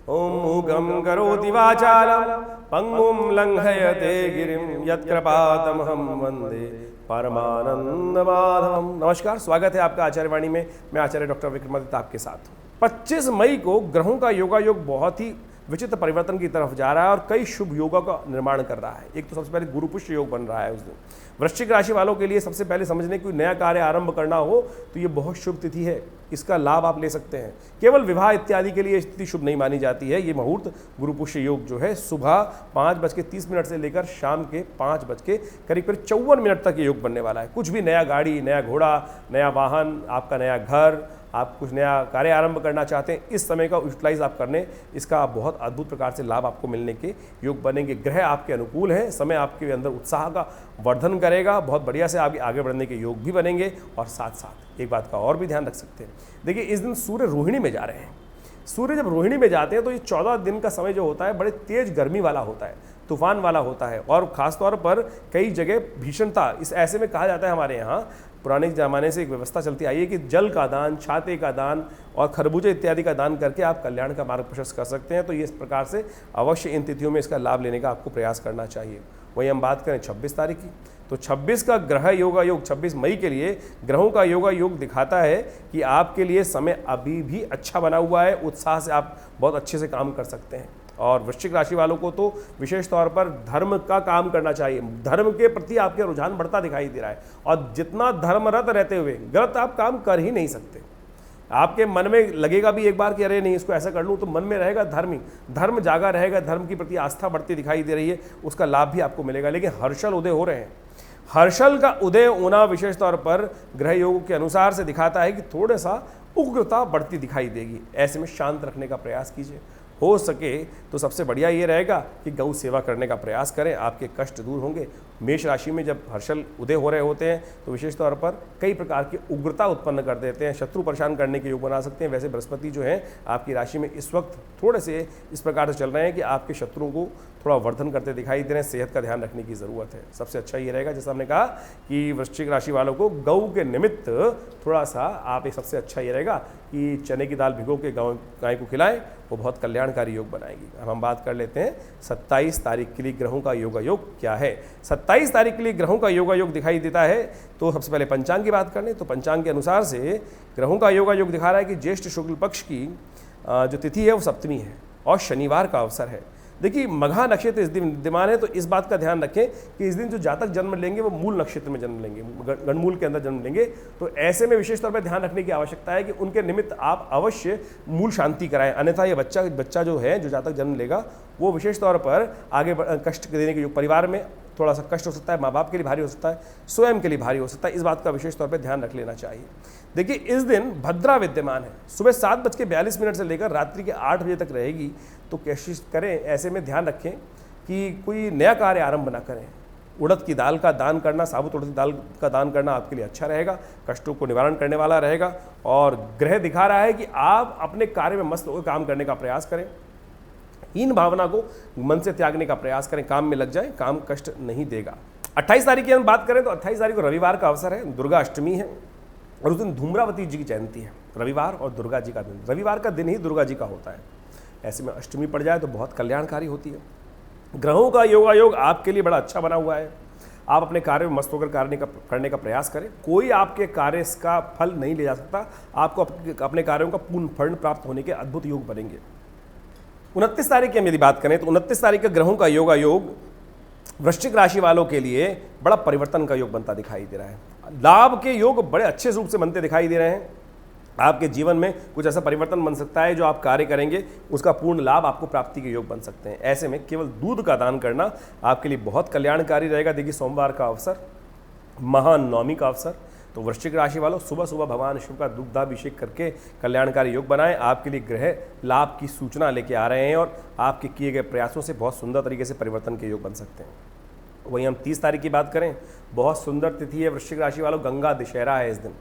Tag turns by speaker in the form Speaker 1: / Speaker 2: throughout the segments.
Speaker 1: ओम मूकं करोति वाचालं पंगुं लंघयते गिरिं यत्कृपातमहं वंदे परमानंद माधवम। नमस्कार, स्वागत है आपका आचार्यवाणी में। मैं आचार्य डॉक्टर विक्रमादित्य आपके साथ हूँ। 25 मई को ग्रहों का योगायोग बहुत ही विचित्र परिवर्तन की तरफ जा रहा है और कई शुभ योगों का निर्माण कर रहा है। एक तो सबसे पहले गुरु पुष्य योग बन रहा है उस दिन। वृश्चिक राशि वालों के लिए सबसे पहले समझने कोई नया कार्य आरंभ करना हो तो ये बहुत शुभ तिथि है, इसका लाभ आप ले सकते हैं। केवल विवाह इत्यादि के लिए स्थिति शुभ नहीं मानी जाती है। ये मुहूर्त गुरु पुष्य योग जो है सुबह 5:30 से लेकर शाम के 5:54 तक ये योग बनने वाला है। कुछ भी नया गाड़ी, नया घोड़ा, नया वाहन, आपका नया घर, आप कुछ नया कार्य आरंभ करना चाहते हैं, इस समय का यूटिलाइज आप करने, इसका आप बहुत अद्भुत प्रकार से लाभ आपको मिलने के योग बनेंगे। ग्रह आपके अनुकूल हैं, समय आपके अंदर उत्साह का वर्धन करेगा, बहुत बढ़िया से आगे बढ़ने के योग भी बनेंगे। और साथ साथ एक बात का और भी ध्यान रख सकते हैं, देखिए इस दिन सूर्य रोहिणी में जा रहे हैं। सूर्य जब रोहिणी में जाते हैं तो ये 14 दिन का समय जो होता है बड़े तेज गर्मी वाला होता है, तूफान वाला होता है और ख़ासतौर पर कई जगह भीषणता। इस ऐसे में कहा जाता है, हमारे यहाँ पुराने ज़माने से एक व्यवस्था चलती आई है कि जल का दान, छाते का दान और खरबूजे इत्यादि का दान करके आप कल्याण का मार्ग प्रशस्त कर सकते हैं। तो ये इस प्रकार से अवश्य इन तिथियों में इसका लाभ लेने का आपको प्रयास करना चाहिए। वहीं हम बात करें 26 तारीख की, तो 26 का ग्रह योगा योग 26 मई के लिए ग्रहों का योगा योग दिखाता है कि आपके लिए समय अभी भी अच्छा बना हुआ है। उत्साह से आप बहुत अच्छे से काम कर सकते हैं। और वृश्चिक राशि वालों को तो विशेष तौर पर धर्म का काम करना चाहिए। धर्म के प्रति आपके रुझान बढ़ता दिखाई दे रहा है और जितना धर्मरत रहते हुए गलत आप काम कर ही नहीं सकते। आपके मन में लगेगा भी एक बार कि अरे नहीं इसको ऐसा कर लूँ, तो मन में रहेगा धर्म जागा रहेगा, धर्म की प्रति आस्था बढ़ती दिखाई दे रही है, उसका लाभ भी आपको मिलेगा। लेकिन हर्षल उदय हो रहे हैं। हर्षल का उदय होना विशेष तौर पर ग्रह योग के अनुसार से दिखाता है कि थोड़ा सा उग्रता बढ़ती दिखाई देगी। ऐसे में शांत रखने का प्रयास कीजिए। हो सके तो सबसे बढ़िया ये रहेगा कि गौ सेवा करने का प्रयास करें, आपके कष्ट दूर होंगे। मेष राशि में जब हर्षल उदय हो रहे होते हैं तो विशेष तौर पर कई प्रकार की उग्रता उत्पन्न कर देते हैं, शत्रु परेशान करने के योग बना सकते हैं। वैसे बृहस्पति जो है आपकी राशि में इस वक्त थोड़े से इस प्रकार से चल रहे हैं कि आपके शत्रुओं को थोड़ा वर्धन करते दिखाई दे रहे हैं। सेहत का ध्यान रखने की ज़रूरत है। सबसे अच्छा ये रहेगा, जैसा हमने कहा कि वृश्चिक राशि वालों को गौ के निमित्त थोड़ा सा आप एक सबसे अच्छा ये रहेगा कि चने की दाल भिगो के गाय को खिलाएं, वो बहुत कल्याणकारी योग बनाएगी। अब हम बात कर लेते हैं 27 तारीख के लिए ग्रहों का योगा योग क्या है। 27 तारीख के लिए ग्रहों का योगा योग दिखाई देता है। तो सबसे पहले पंचांग की बात कर लें तो पंचांग के अनुसार से ग्रहों का योगा योग दिखा रहा है कि ज्येष्ठ शुक्ल पक्ष की जो तिथि है वो सप्तमी है और शनिवार का अवसर है। देखिए मघा नक्षत्र इस दिन विद्यमान है, तो इस बात का ध्यान रखें कि इस दिन जो जातक जन्म लेंगे वो मूल नक्षत्र में जन्म लेंगे, गणमूल के अंदर जन्म लेंगे। तो ऐसे में विशेष तौर पर ध्यान रखने की आवश्यकता है कि उनके निमित्त आप अवश्य मूल शांति कराएं, अन्यथा ये बच्चा जो है, जो जातक जन्म लेगा, वो विशेष तौर पर आगे कष्ट देने के जो परिवार में थोड़ा सा कष्ट हो सकता है, माँ बाप के लिए भारी हो सकता है, स्वयं के लिए भारी हो सकता है। इस बात का विशेष तौर पर ध्यान रख लेना चाहिए। देखिए इस दिन भद्रा विद्यमान है, सुबह 7:42 से लेकर रात्रि के 8 बजे तक रहेगी। तो कोशिश करें, ऐसे में ध्यान रखें कि कोई नया कार्य आरंभ ना करें। उड़द की दाल का दान करना, साबुत उड़द की दाल का दान करना आपके लिए अच्छा रहेगा, कष्टों को निवारण करने वाला रहेगा। और ग्रह दिखा रहा है कि आप अपने कार्य में मस्त होकर काम करने का प्रयास करें, हीन भावना को मन से त्यागने का प्रयास करें, काम में लग जाए, काम कष्ट नहीं देगा। 28 तारीख की हम बात करें तो 28 तारीख को रविवार का अवसर है, दुर्गा अष्टमी है और उस दिन धूम्रावती जी की जयंती है। रविवार और दुर्गा जी का दिन, रविवार का दिन ही दुर्गा जी का होता है। ऐसे में अष्टमी पड़ जाए तो बहुत कल्याणकारी होती है। ग्रहों का योगा योग आपके लिए बड़ा अच्छा बना हुआ है। आप अपने कार्य में मस्त होकर करने का प्रयास करें। कोई आपके कार्य का फल नहीं ले जा सकता। आपको अपने कार्यों का पूर्ण फल प्राप्त होने के अद्भुत योग बनेंगे। 29 तारीख की हम यदि बात करें तो 29 तारीख का ग्रहों का योगा योग वृश्चिक राशि वालों के लिए बड़ा परिवर्तन का योग बनता दिखाई दे रहा है। लाभ के योग बड़े अच्छे रूप से बनते दिखाई दे रहे हैं। आपके जीवन में कुछ ऐसा परिवर्तन बन सकता है जो आप कार्य करेंगे उसका पूर्ण लाभ आपको प्राप्ति के योग बन सकते हैं। ऐसे में केवल दूध का दान करना आपके लिए बहुत कल्याणकारी रहेगा। देखिए सोमवार का अवसर, महानवमी का अवसर, तो वृश्चिक राशि वालों सुबह सुबह भगवान शिव का दुग्धाभिषेक करके कल्याणकारी योग बनाएं। आपके लिए ग्रह लाभ की सूचना लेके आ रहे हैं और आपके किए गए प्रयासों से बहुत सुंदर तरीके से परिवर्तन के योग बन सकते हैं। वहीं हम 30 तारीख की बात करें, बहुत सुंदर तिथि है वृश्चिक राशि वालों, गंगा दशहरा है इस दिन।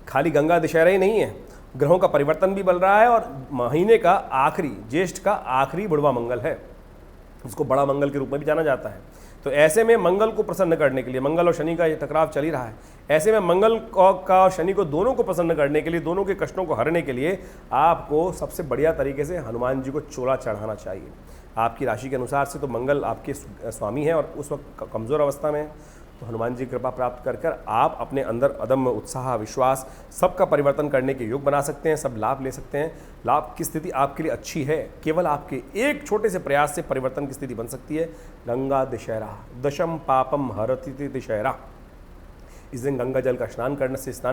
Speaker 1: खाली गंगा दशहरा ही नहीं है, ग्रहों का परिवर्तन भी बन रहा है और महीने का आखिरी, ज्येष्ठ का आखिरी बुढ़वा मंगल है, उसको बड़ा मंगल के रूप में भी जाना जाता है। तो ऐसे में मंगल को प्रसन्न करने के लिए, मंगल और शनि का ये टकराव चल ही रहा है, ऐसे में मंगल का और शनि को दोनों को प्रसन्न करने के लिए, दोनों के कष्टों को हरने के लिए आपको सबसे बढ़िया तरीके से हनुमान जी को चोला चढ़ाना चाहिए। आपकी राशि के अनुसार से तो मंगल आपके स्वामी हैं और उस वक्त कमज़ोर अवस्था में है, तो हनुमान जी की कृपा प्राप्त कर कर आप अपने अंदर अदम्य उत्साह, विश्वास, सबका परिवर्तन करने के योग बना सकते हैं, सब लाभ ले सकते हैं। लाभ की स्थिति आपके लिए अच्छी है, केवल आपके एक छोटे से प्रयास से परिवर्तन की स्थिति बन सकती है। गंगा दशहरा दशम पापम हरति दशहरा, इस दिन गंगा जल का स्नान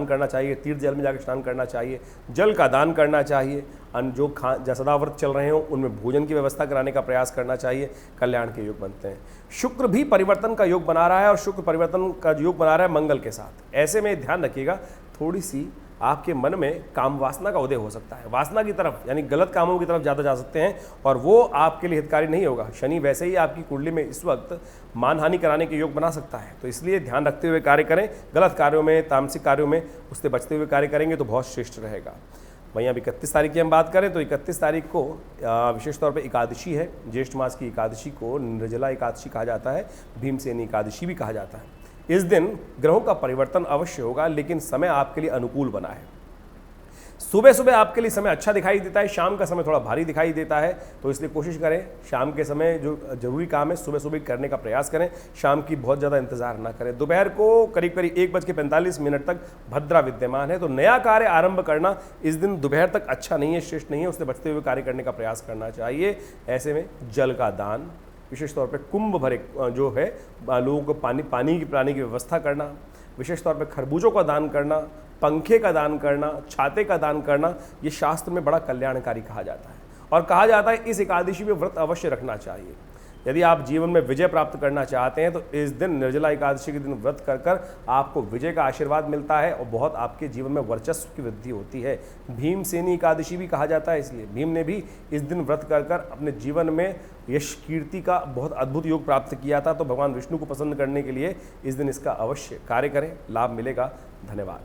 Speaker 1: करना चाहिए, तीर्थ जल में जाकर स्नान करना चाहिए, जल का दान करना चाहिए, जो सदाव्रत चल रहे हों उनमें भोजन की व्यवस्था कराने का प्रयास करना चाहिए। कल्याण के योग बनते हैं। शुक्र भी परिवर्तन का योग बना रहा है और शुक्र परिवर्तन का योग बना रहा है मंगल के साथ। ऐसे में ध्यान रखिएगा, थोड़ी सी आपके मन में काम वासना का उदय हो सकता है, वासना की तरफ यानी गलत कामों की तरफ ज़्यादा जा सकते हैं और वो आपके लिए हितकारी नहीं होगा। शनि वैसे ही आपकी कुंडली में इस वक्त मानहानि कराने के योग बना सकता है, तो इसलिए ध्यान रखते हुए कार्य करें। गलत कार्यों में, तामसिक कार्यों में उससे बचते हुए कार्य करेंगे तो बहुत श्रेष्ठ रहेगा। वहीं अब 31 तारीख की हम बात करें तो 31 तारीख को विशेष तौर पे एकादशी है। ज्येष्ठ मास की एकादशी को निर्जला एकादशी कहा जाता है, भीमसेनी एकादशी भी कहा जाता है। इस दिन ग्रहों का परिवर्तन अवश्य होगा, लेकिन समय आपके लिए अनुकूल बना है। सुबह सुबह आपके लिए समय अच्छा दिखाई देता है, शाम का समय थोड़ा भारी दिखाई देता है, तो इसलिए कोशिश करें शाम के समय जो जरूरी काम है सुबह सुबह करने का प्रयास करें, शाम की बहुत ज़्यादा इंतजार ना करें। दोपहर को करीब करीब 1:45 तक भद्रा विद्यमान है, तो नया कार्य आरंभ करना इस दिन दोपहर तक अच्छा नहीं है, श्रेष्ठ नहीं है, उससे बचते हुए कार्य करने का प्रयास करना चाहिए। ऐसे में जल का दान, विशेष तौर पे कुंभ भरे जो है लोगों को पानी की व्यवस्था करना, विशेष तौर पे खरबूजों का दान करना, पंखे का दान करना, छाते का दान करना, ये शास्त्र में बड़ा कल्याणकारी कहा जाता है। और कहा जाता है इस एकादशी में व्रत अवश्य रखना चाहिए। यदि आप जीवन में विजय प्राप्त करना चाहते हैं तो इस दिन निर्जला एकादशी के दिन व्रत कर कर आपको विजय का आशीर्वाद मिलता है और बहुत आपके जीवन में वर्चस्व की वृद्धि होती है। भीमसेनी एकादशी भी कहा जाता है, इसलिए भीम ने भी इस दिन व्रत कर कर अपने जीवन में यश कीर्ति का बहुत अद्भुत योग प्राप्त किया था। तो भगवान विष्णु को प्रसन्न करने के लिए इस दिन इसका अवश्य कार्य करें, लाभ मिलेगा। धन्यवाद।